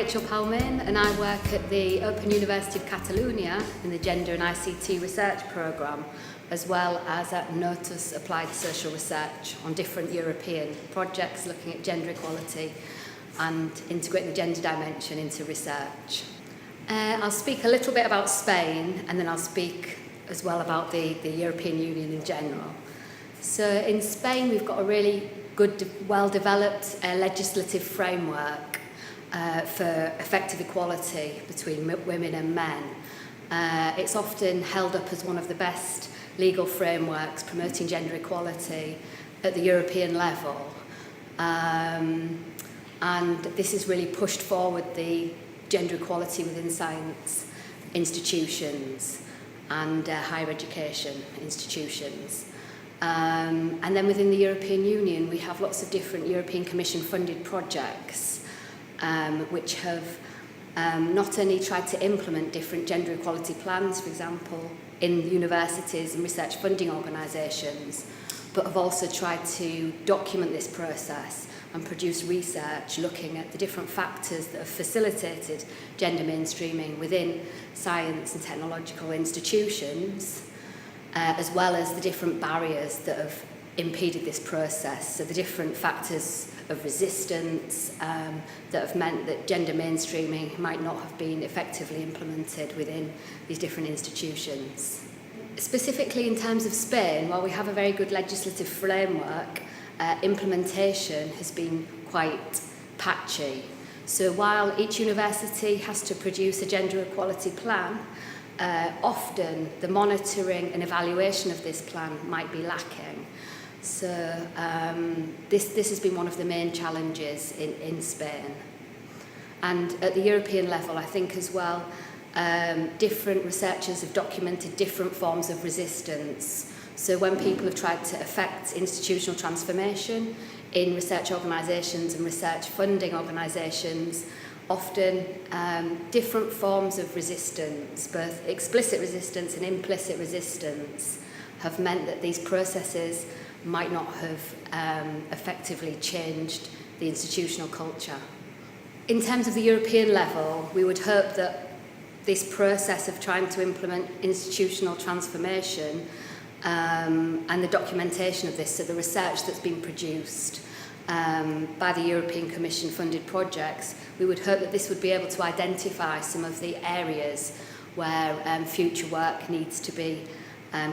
Rachel Palmen and I work at the Open University of Catalonia in the Gender and ICT Research Programme, as well as at Notus Applied Social Research on different European projects looking at gender equality and integrating the gender dimension into research. I'll speak a little bit about Spain, and then I'll speak as well about the European Union in general. So in Spain we've got a really good, well-developed legislative framework for effective equality between women and men. It's often held up as one of the best legal frameworks promoting gender equality at the European level. And this has really pushed forward the gender equality within science institutions and higher education institutions. And then within the European Union, we have lots of different European Commission funded projects which have not only tried to implement different gender equality plans, for example, in universities and research funding organisations, but have also tried to document this process and produce research looking at the different factors that have facilitated gender mainstreaming within science and technological institutions, as well as the different barriers that have impeded this process. So the different factors of resistance that have meant that gender mainstreaming might not have been effectively implemented within these different institutions. Specifically in terms of Spain, while we have a very good legislative framework, implementation has been quite patchy. So while each university has to produce a gender equality plan, often the monitoring and evaluation of this plan might be lacking. So this has been one of the main challenges in Spain. And at the European level, I think as well, different researchers have documented different forms of resistance. So when people have tried to affect institutional transformation in research organisations and research funding organisations, often different forms of resistance, both explicit resistance and implicit resistance, have meant that these processes might not have effectively changed the institutional culture. In terms of the European level, we would hope that this process of trying to implement institutional transformation and the documentation of this, so the research that's been produced by the European Commission funded projects, we would hope that this would be able to identify some of the areas where future work needs to be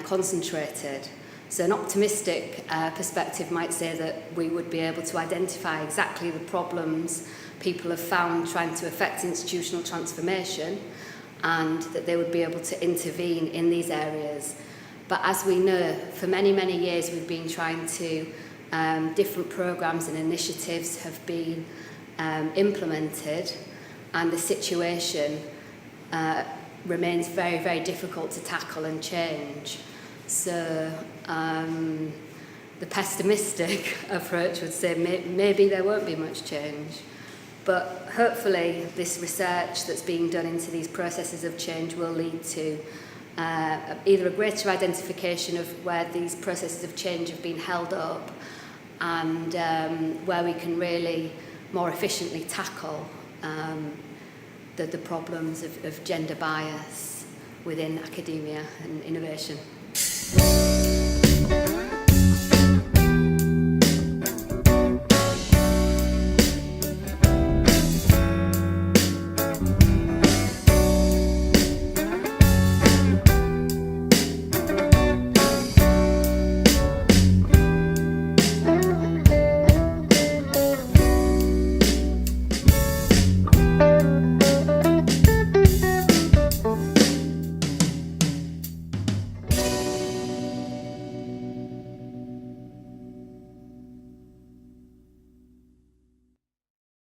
concentrated. So an optimistic perspective might say that we would be able to identify exactly the problems people have found trying to affect institutional transformation, and that they would be able to intervene in these areas. But as we know, for many, many years we've been trying to, different programmes and initiatives have been implemented, and the situation remains very, very difficult to tackle and change. So the pessimistic approach would say maybe there won't be much change. But hopefully this research that's being done into these processes of change will lead to either a greater identification of where these processes of change have been held up, and where we can really more efficiently tackle the problems of gender bias within academia and innovation.